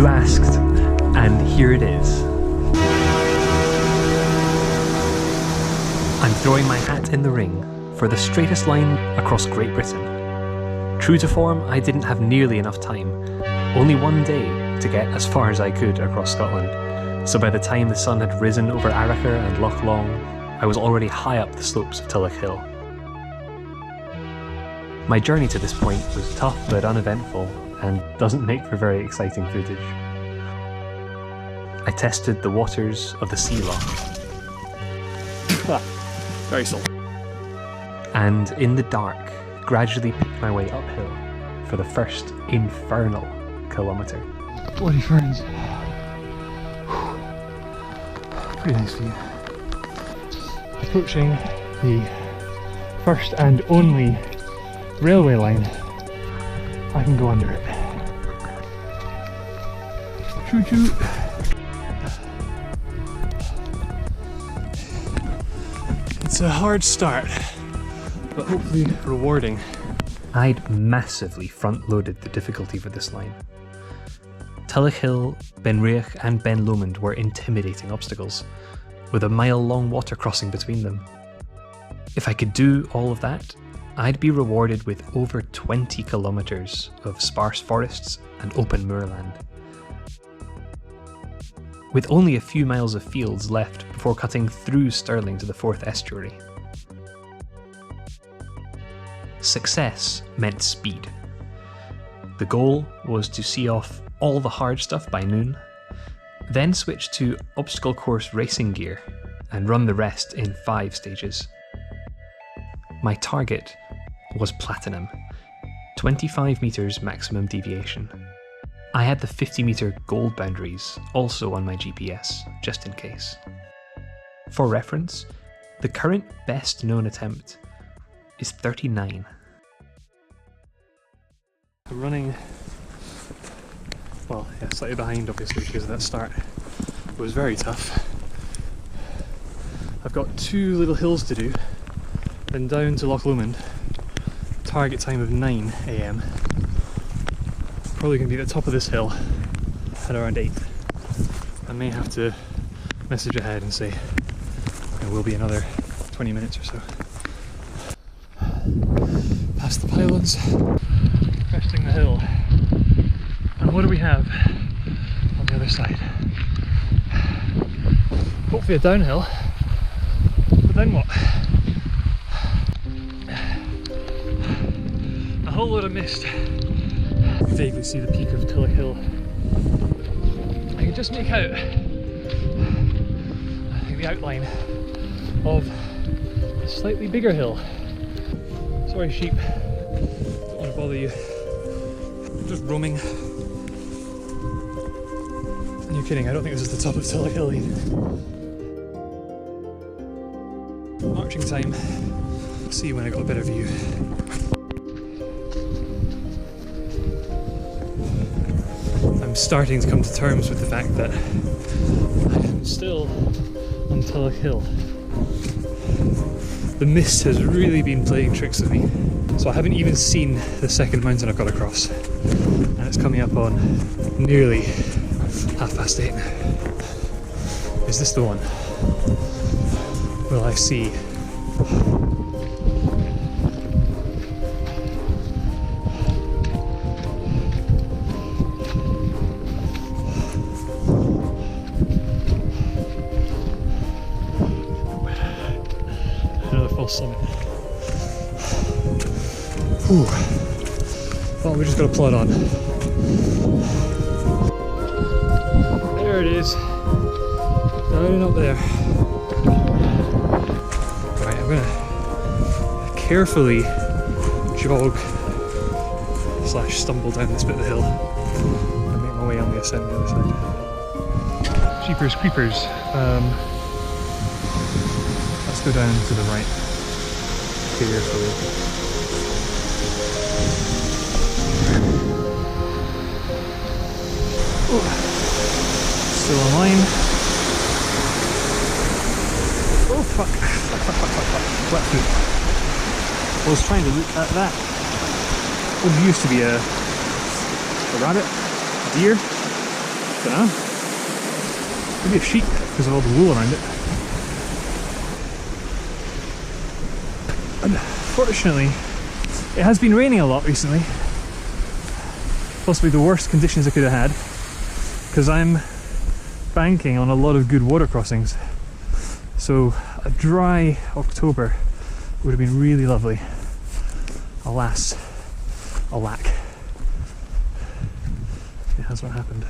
You asked, and here it is. I'm throwing my hat in the ring for the straightest line across Great Britain. True to form, I didn't have nearly enough time, only one day to get as far as I could across Scotland, so by the time the sun had risen over Aracher and Loch Long, I was already high up the slopes of Tulloch Hill. My journey to this point was tough but uneventful, and doesn't make for very exciting footage. I tested the waters of the sea loch. Very slow. And in the dark, gradually picked my way uphill for the first infernal kilometre. Bloody ferns. Pretty nice view. Approaching the first and only railway line. I can go under it. Choo choo. It's a hard start, but hopefully rewarding. I'd massively front-loaded the difficulty for this line. Tulloch Hill, Benriach and Ben Lomond were intimidating obstacles, with a mile-long water crossing between them. If I could do all of that, I'd be rewarded with over 20 kilometres of sparse forests and open moorland. With only a few miles of fields left before cutting through Stirling to the Forth estuary. Success meant speed. The goal was to see off all the hard stuff by noon, then switch to obstacle course racing gear and run the rest in 5 stages. My target was platinum, 25 metres maximum deviation. I had the 50-metre gold boundaries also on my GPS, just in case. For reference, the current best known attempt is 39. I'm running, well, yeah, slightly behind obviously because of that start. It was very tough. I've got 2 little hills to do, then down to Loch Lomond. Target time of 9 AM. Probably going to be at the top of this hill at around 8. I may have to message ahead and say it will be another 20 minutes or so. Past the pylons, cresting the hill. And what do we have on the other side? Hopefully a downhill, but then what? A whole lot of mist. You vaguely see the peak of Tulloch Hill. I can just make out, I think, the outline of a slightly bigger hill. Sorry sheep, don't want to bother you. I'm just roaming. And you're kidding, I don't think this is the top of Tulloch Hill either. Marching time. See you when I got a better view. I'm starting to come to terms with the fact that I am still on Tulloch Hill. The mist has really been playing tricks with me. So I haven't even seen the second mountain I've got across. And it's coming up on nearly 8:30. Is this the one? Will I see? Summit. Whew. Well, we just got to plod on. There it is. Down and up there. Right, I'm gonna carefully jog / stumble down this bit of the hill and make my way on the ascent the other side. Jeepers creepers. Let's go down to the right. Carefully. Still online. Oh fuck. Wet foot. I was trying to look at that. What used to be a rabbit, a deer. Dunno. Maybe a sheep because of all the wool around it. Unfortunately, it has been raining a lot recently. Possibly the worst conditions I could have had, because I'm banking on a lot of good water crossings. So a dry October would have been really lovely. Alas, alack, it has not happened.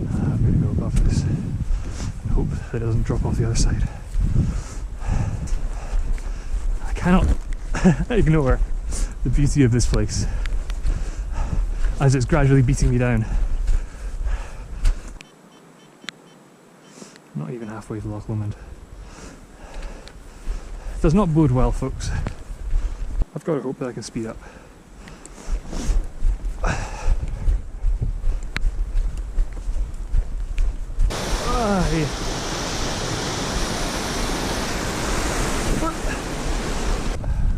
I'm going to go above this and hope that it doesn't drop off the other side. I cannot ignore the beauty of this place as it's gradually beating me down. Not even halfway to Loch Lomond. Does not bode well, folks. I've got to hope that I can speed up.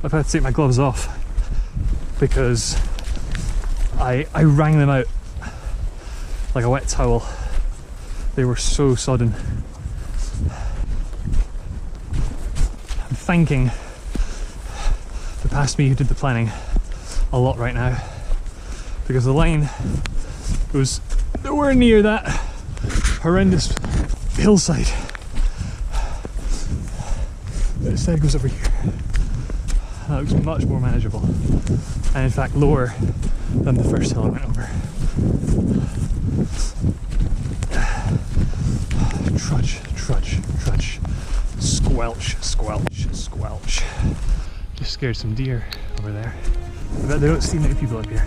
I've had to take my gloves off because I wrung them out like a wet towel. They were so sodden. I'm thanking the past me who did the planning a lot right now, because the line goes nowhere near that horrendous hillside. Instead it goes over here. That looks much more manageable, and in fact lower than the first hill I went over. Trudge, trudge, trudge. Squelch, squelch, squelch. Just scared some deer over there. I bet they don't see many people up here.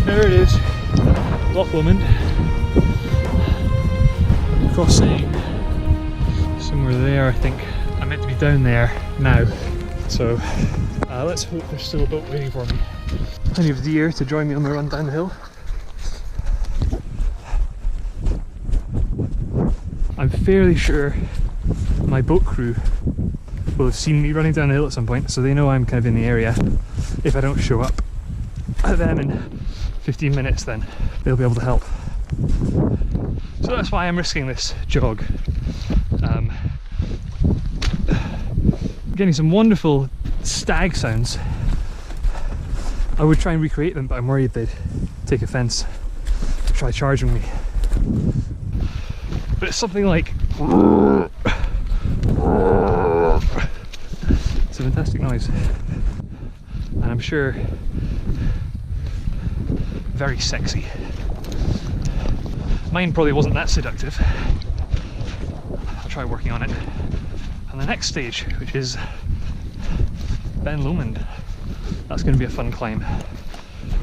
There it is, Loch Lomond. Crossing somewhere there, I think. I'm meant to be down there now, so let's hope there's still a boat waiting for me. Plenty of deer to join me on the run down the hill. I'm fairly sure my boat crew will have seen me running down the hill at some point, so they know I'm kind of in the area. If I don't show up at them in 15 minutes, then they'll be able to help. So that's why I'm risking this jog. Getting some wonderful stag sounds. I would try and recreate them, but I'm worried they'd take offence, try charging me. But it's something like it's a fantastic noise, and I'm sure very sexy. Mine probably wasn't that seductive. I'll try working on it. And the next stage, which is Ben Lomond, that's going to be a fun climb.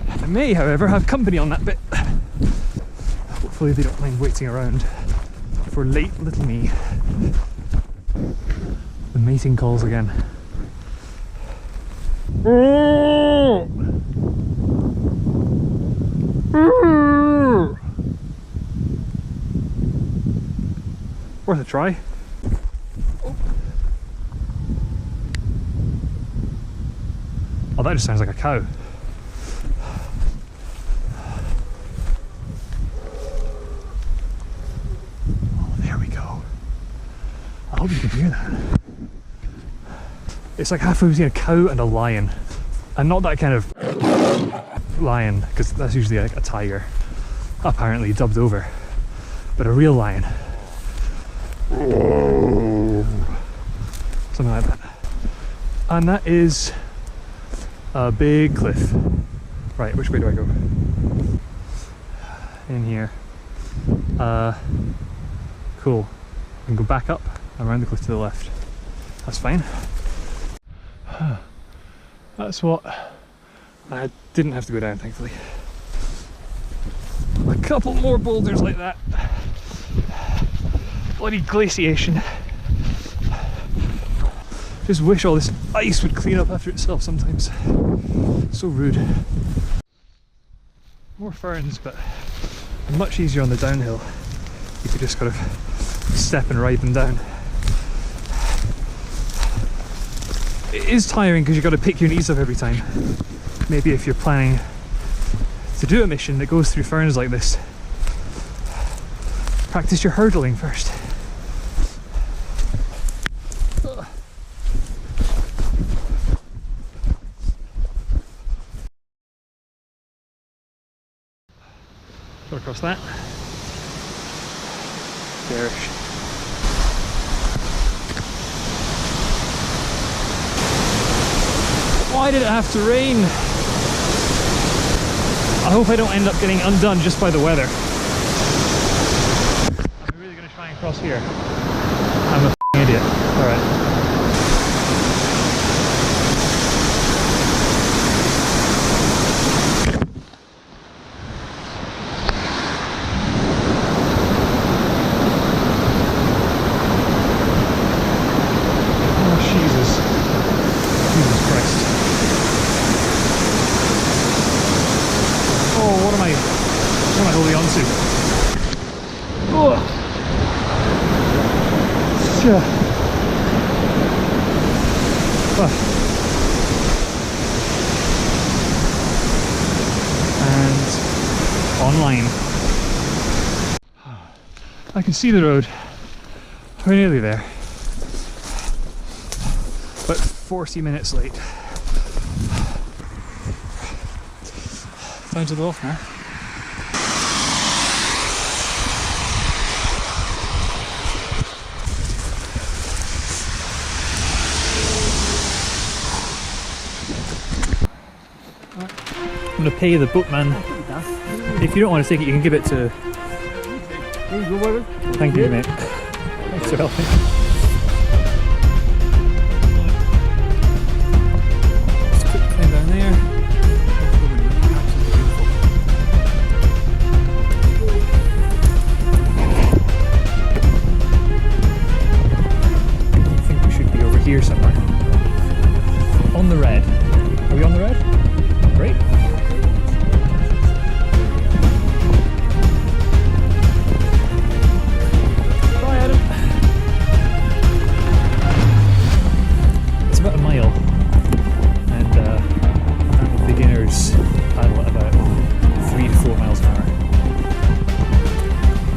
I may, however, have company on that bit. Hopefully they don't mind waiting around for late little me. The mating calls again. Worth a try. Oh, that just sounds like a cow. Oh, there we go. I hope you can hear that. It's like halfway between a cow and a lion. And not that kind of lion, because that's usually like a tiger, apparently dubbed over. But a real lion. Something like that. And that is a big cliff. Right, which way do I go? In here. Cool. I can go back up and around the cliff to the left. That's fine. That's what I didn't have to go down, thankfully. A couple more boulders like that. Bloody glaciation. Just wish all this ice would clean up after itself sometimes. So rude. More ferns, but much easier on the downhill. You could just kind of step and ride them down. It is tiring because you've got to pick your knees up every time. Maybe if you're planning to do a mission that goes through ferns like this, practice your hurdling first. Go across that. Bearish. Why did it have to rain? I hope I don't end up getting undone just by the weather. I'm really going to try and cross here. I'm a f***ing idiot. Alright. And online. I can see the road. We're nearly there. But 40 minutes late. Down to the loft now. I'm going to pay the boatman. If you don't want to take it, you can give it to... Thank you, mate. Thanks for helping. Just a quick climb down there. I think we should be over here somewhere. On the red. Are we on the red? Great. Bye, Adam. It's about a mile, and beginners paddle at about 3 to 4 miles an hour.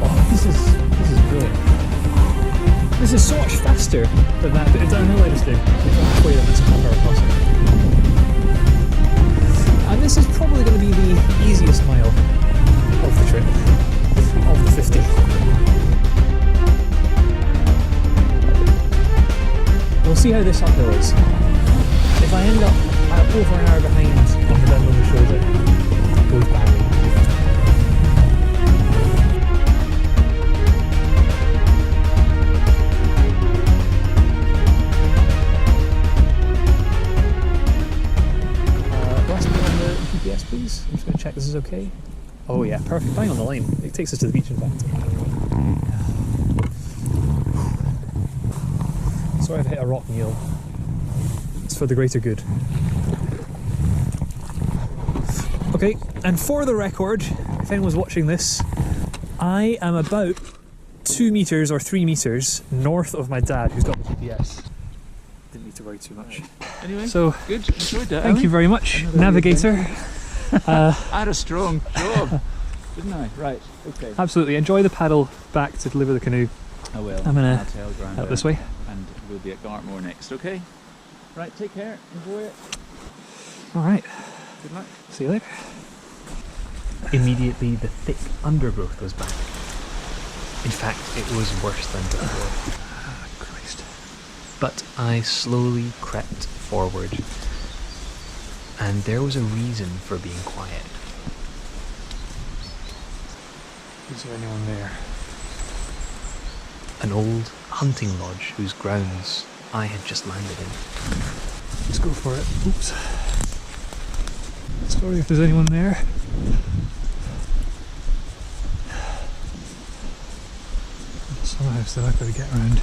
Oh, this is brilliant. This is so much faster than that bit of downhill I just did. It's halfway than this power crossing. And this is probably going to be the easiest mile of the trip, of the 50. We'll see how this uphill is. If I end up over an hour behind on the downhill on the shoulder, it goes badly. GPS, please. I'm just going to check this is okay. Oh yeah, perfect. Bang on the line. It takes us to the beach, in fact. Sorry I've hit a rock meal. It's for the greater good. Okay, and for the record, if anyone's watching this, I am about 2 meters or 3 meters north of my dad, who's got the GPS. Didn't need to worry too much. Anyway, so good. Enjoyed that. Thank you very much, navigator. I had a strong job, didn't I? Right. Okay. Absolutely. Enjoy the paddle back to deliver the canoe. I will. I'm gonna head out this way, and we'll be at Gartmore next. Okay. Right. Take care. Enjoy it. All right. Good luck. See you later. Immediately, the thick undergrowth was back. In fact, it was worse than before. Oh, Christ. But I slowly crept forward, and there was a reason for being quiet. Is there anyone there? An old hunting lodge whose grounds I had just landed in. Let's go for it. Oops. Sorry if there's anyone there. Summer house that I've got to get around.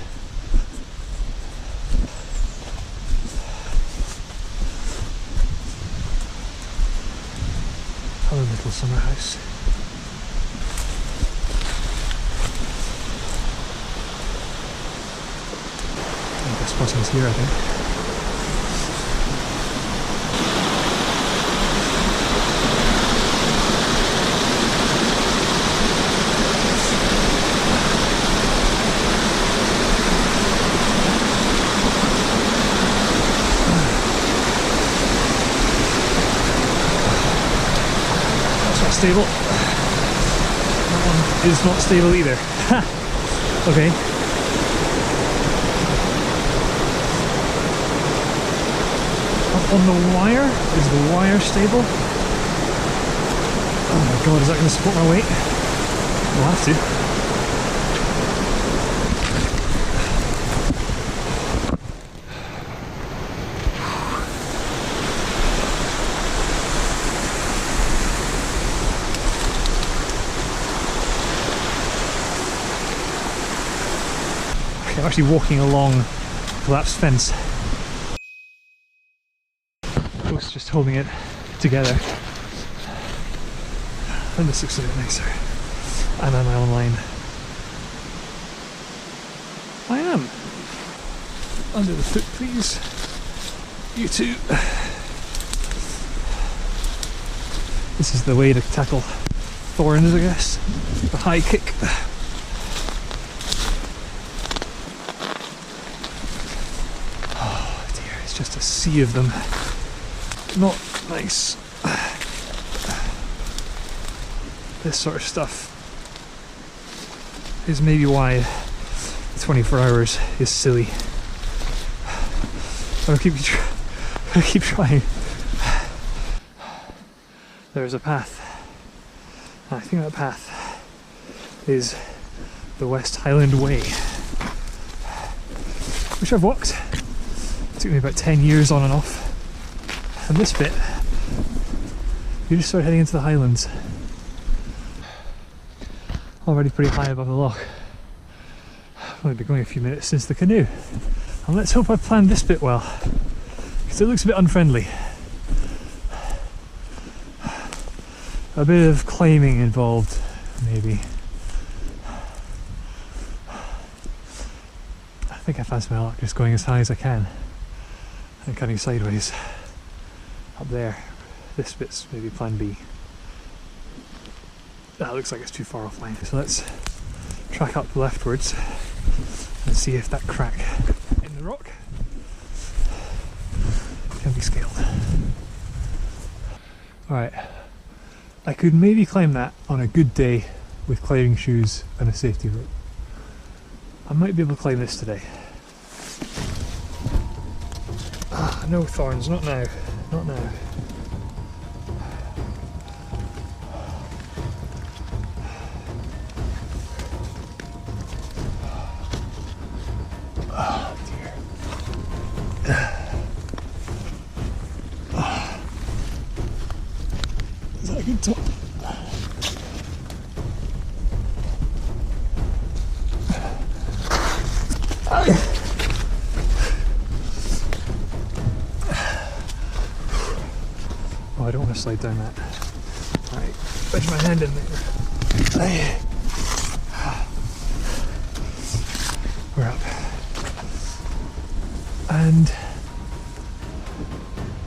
Hello, little summer house. crossings here, I think. That's not stable. That one is not stable either. Okay. Up on the wire? Is the wire stable? Oh my god, is that going to support my weight? We'll have to. Okay, I'm actually walking along a collapsed fence. Post just holding it together. And this looks a bit nicer. And am I online? I am. Under the foot, please. You too. This is the way to tackle thorns, I guess. The high kick. Oh dear, it's just a sea of them. Not nice. This sort of stuff is maybe why 24 hours is silly. I'll keep trying. There's a path. I think that path is the West Highland Way, which I've walked. It took me about 10 years on and off. And this bit, you just start heading into the Highlands. Already pretty high above the loch. I've only been going a few minutes since the canoe. And let's hope I planned this bit well, because it looks a bit unfriendly. A bit of climbing involved, maybe. I think I fancy my luck just going as high as I can and cutting sideways. Up there. This bit's maybe plan B. That looks like it's too far offline. So let's track up leftwards and see if that crack in the rock can be scaled. Alright, I could maybe climb that on a good day with climbing shoes and a safety rope. I might be able to climb this today. Ah, no thorns, not now. Not now. Oh dear. Is that a good top? Oh, I don't want to slide down that. Alright, wedge my hand in there. We're up. And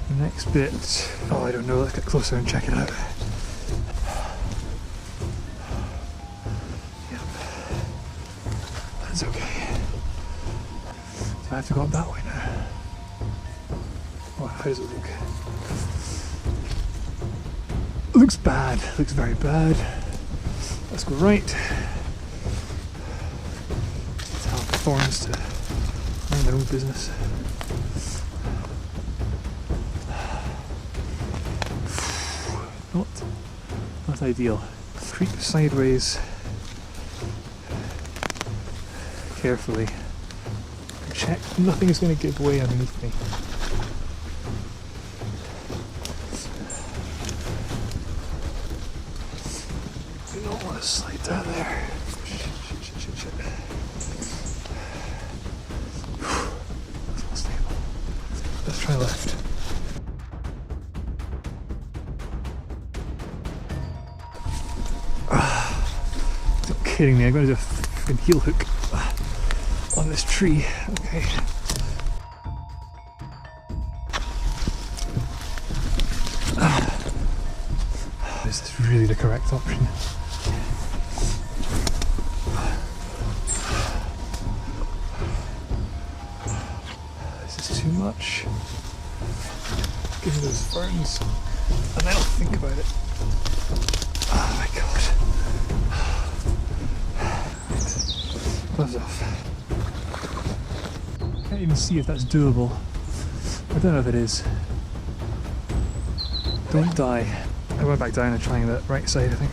the next bit, oh I don't know, let's get closer and check it out. Yep, that's okay. So I have to go up that way now. Oh, how does it look? Looks bad, looks very bad. Let's go right. Tell the thorns to mind their own business. Not ideal. Creep sideways carefully. Check nothing is going to give way underneath me. I don't want to slide down there. Shit. That's not stable. Let's try left. Don't kidding me, I'm going to do a fucking heel hook on this tree. Okay. really the correct option. This is too much. Give me those ferns and then I'll think about it. Oh my god. Right. Gloves off. Can't even see if that's doable. I don't know if it is. Don't die. I went back down and trying the right side, I think.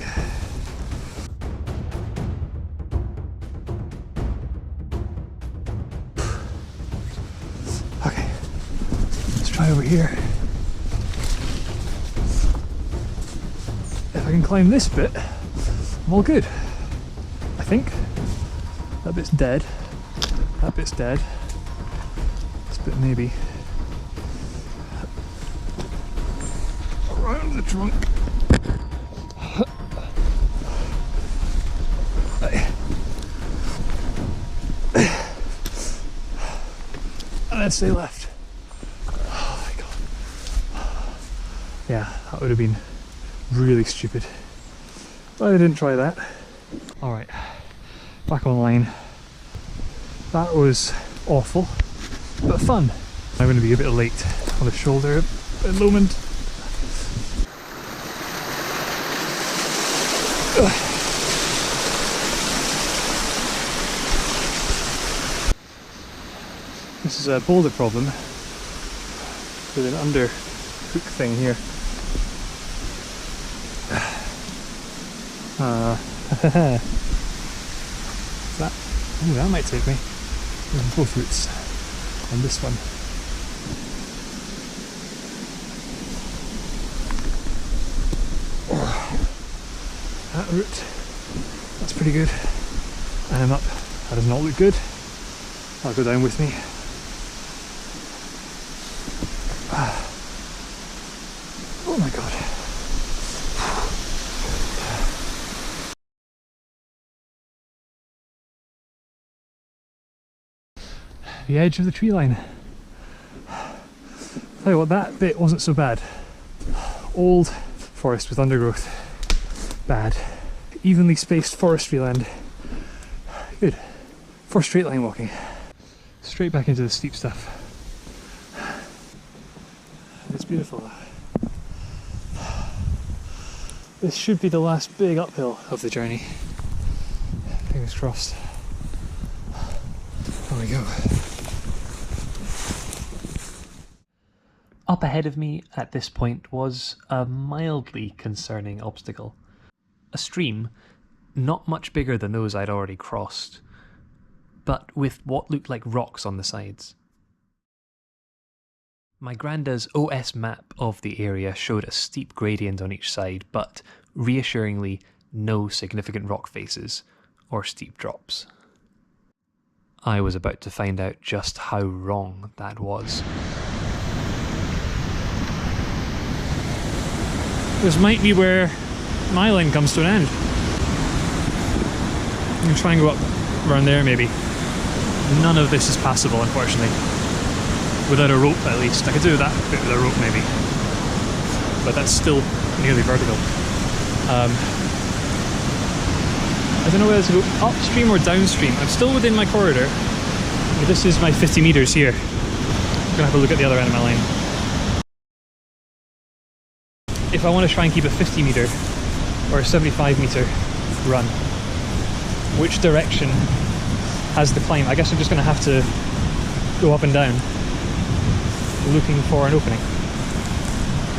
Okay, let's try over here. If I can climb this bit, I'm all good. I think. That bit's dead. That bit's dead. This bit maybe. Around the trunk. And then stay left. Oh my god. Yeah, that would have been really stupid. But I didn't try that. Alright, back online. That was awful, but fun. I'm going to be a bit late on the shoulder at Lomond. This is a boulder problem with an under hook thing here. That might take me. There's both routes on this one. That route, that's pretty good. And I'm up. That does not look good. I'll go down with me. Oh my god. The edge of the tree line. Tell you what, that bit wasn't so bad. Old forest with undergrowth. Bad. Evenly spaced forestry land. Good. For straight line walking. Straight back into the steep stuff. It's beautiful. This should be the last big uphill of the journey. Fingers crossed. There we go. Up ahead of me at this point was a mildly concerning obstacle. A stream, not much bigger than those I'd already crossed, but with what looked like rocks on the sides. My Granda's OS map of the area showed a steep gradient on each side, but reassuringly no significant rock faces or steep drops. I was about to find out just how wrong that was. This might be where my line comes to an end. I'm gonna try and go up around there maybe. None of this is passable, unfortunately. Without a rope, at least. I could do that bit with a rope maybe. But that's still nearly vertical. I don't know whether to go upstream or downstream. I'm still within my corridor. But this is my 50 meters here. I'm gonna have a look at the other end of my line. If I want to try and keep a 50 meter or a 75 meter run, which direction has the climb? I guess I'm just going to have to go up and down looking for an opening.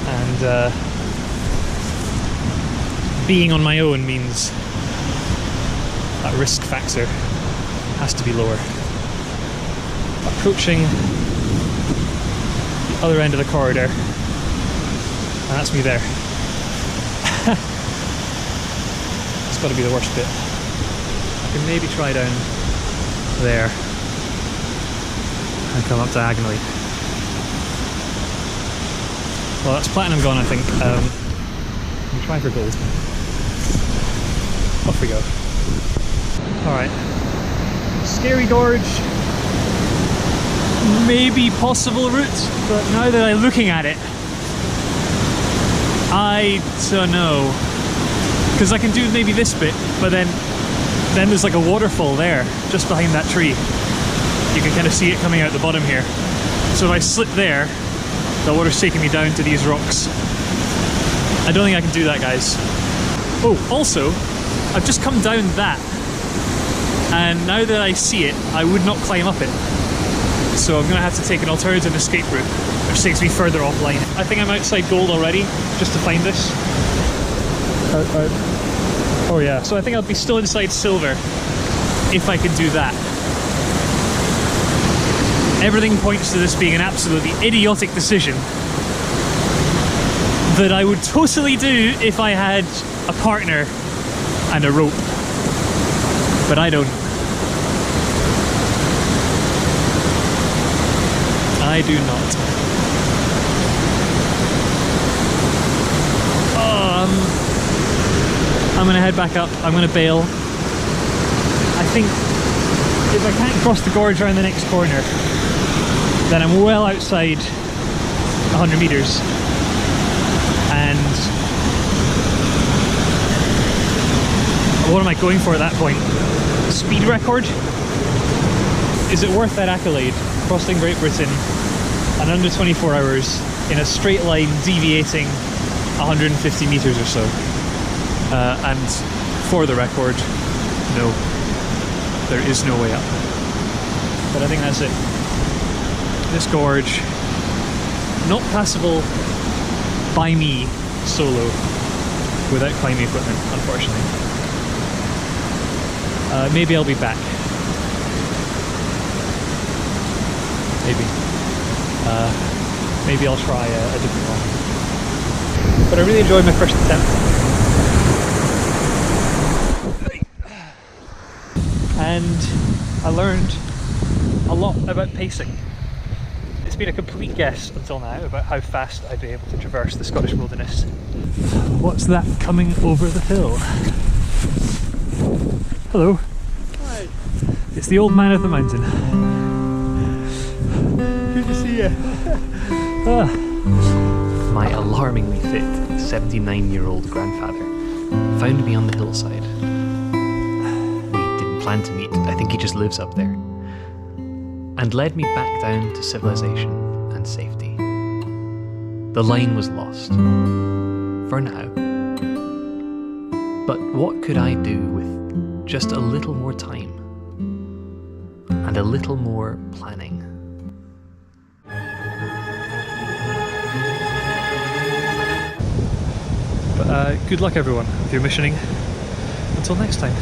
And being on my own means that risk factor has to be lower. Approaching the other end of the corridor, and that's me there. It's got to be the worst bit. I can maybe try down there and come up diagonally. Well, that's platinum gone, I think. I'm trying for gold. Off we go. Alright. Scary gorge. Maybe possible route, but now that I'm looking at it, I don't know. Because I can do maybe this bit, but then there's like a waterfall there, just behind that tree. You can kind of see it coming out the bottom here. So if I slip there, the water's taking me down to these rocks. I don't think I can do that, guys. Oh, also, I've just come down that, and now that I see it, I would not climb up it. So I'm going to have to take an alternative escape route, which takes me further offline. I think I'm outside gold already, just to find this. Oh yeah, so I think I'll be still inside silver if I can do that. Everything points to this being an absolutely idiotic decision that I would totally do if I had a partner and a rope. But I don't. I do not. I'm gonna head back up. I'm gonna bail. I think if I can't cross the gorge around the next corner, then I'm well outside 100 meters. And what am I going for at that point? Speed record? Is it worth that accolade? Crossing Great Britain in under 24 hours in a straight line deviating 150 meters or so. And for the record, no, there is no way up. But I think that's it. This gorge, not passable by me solo without climbing equipment, unfortunately. Maybe I'll be back. Maybe. Maybe I'll try a different one. But I really enjoyed my first attempt. And I learned a lot about pacing. It's been a complete guess until now about how fast I'd be able to traverse the Scottish wilderness. What's that coming over the hill? Hello. Hi. It's the old man of the mountain. Good to see you. My alarmingly fit 79-year-old grandfather found me on the hillside. We didn't plan to meet, I think he just lives up there, and led me back down to civilization and safety. The line was lost, for now. But what could I do with just a little more time and a little more planning? But good luck everyone with your missioning. Until next time.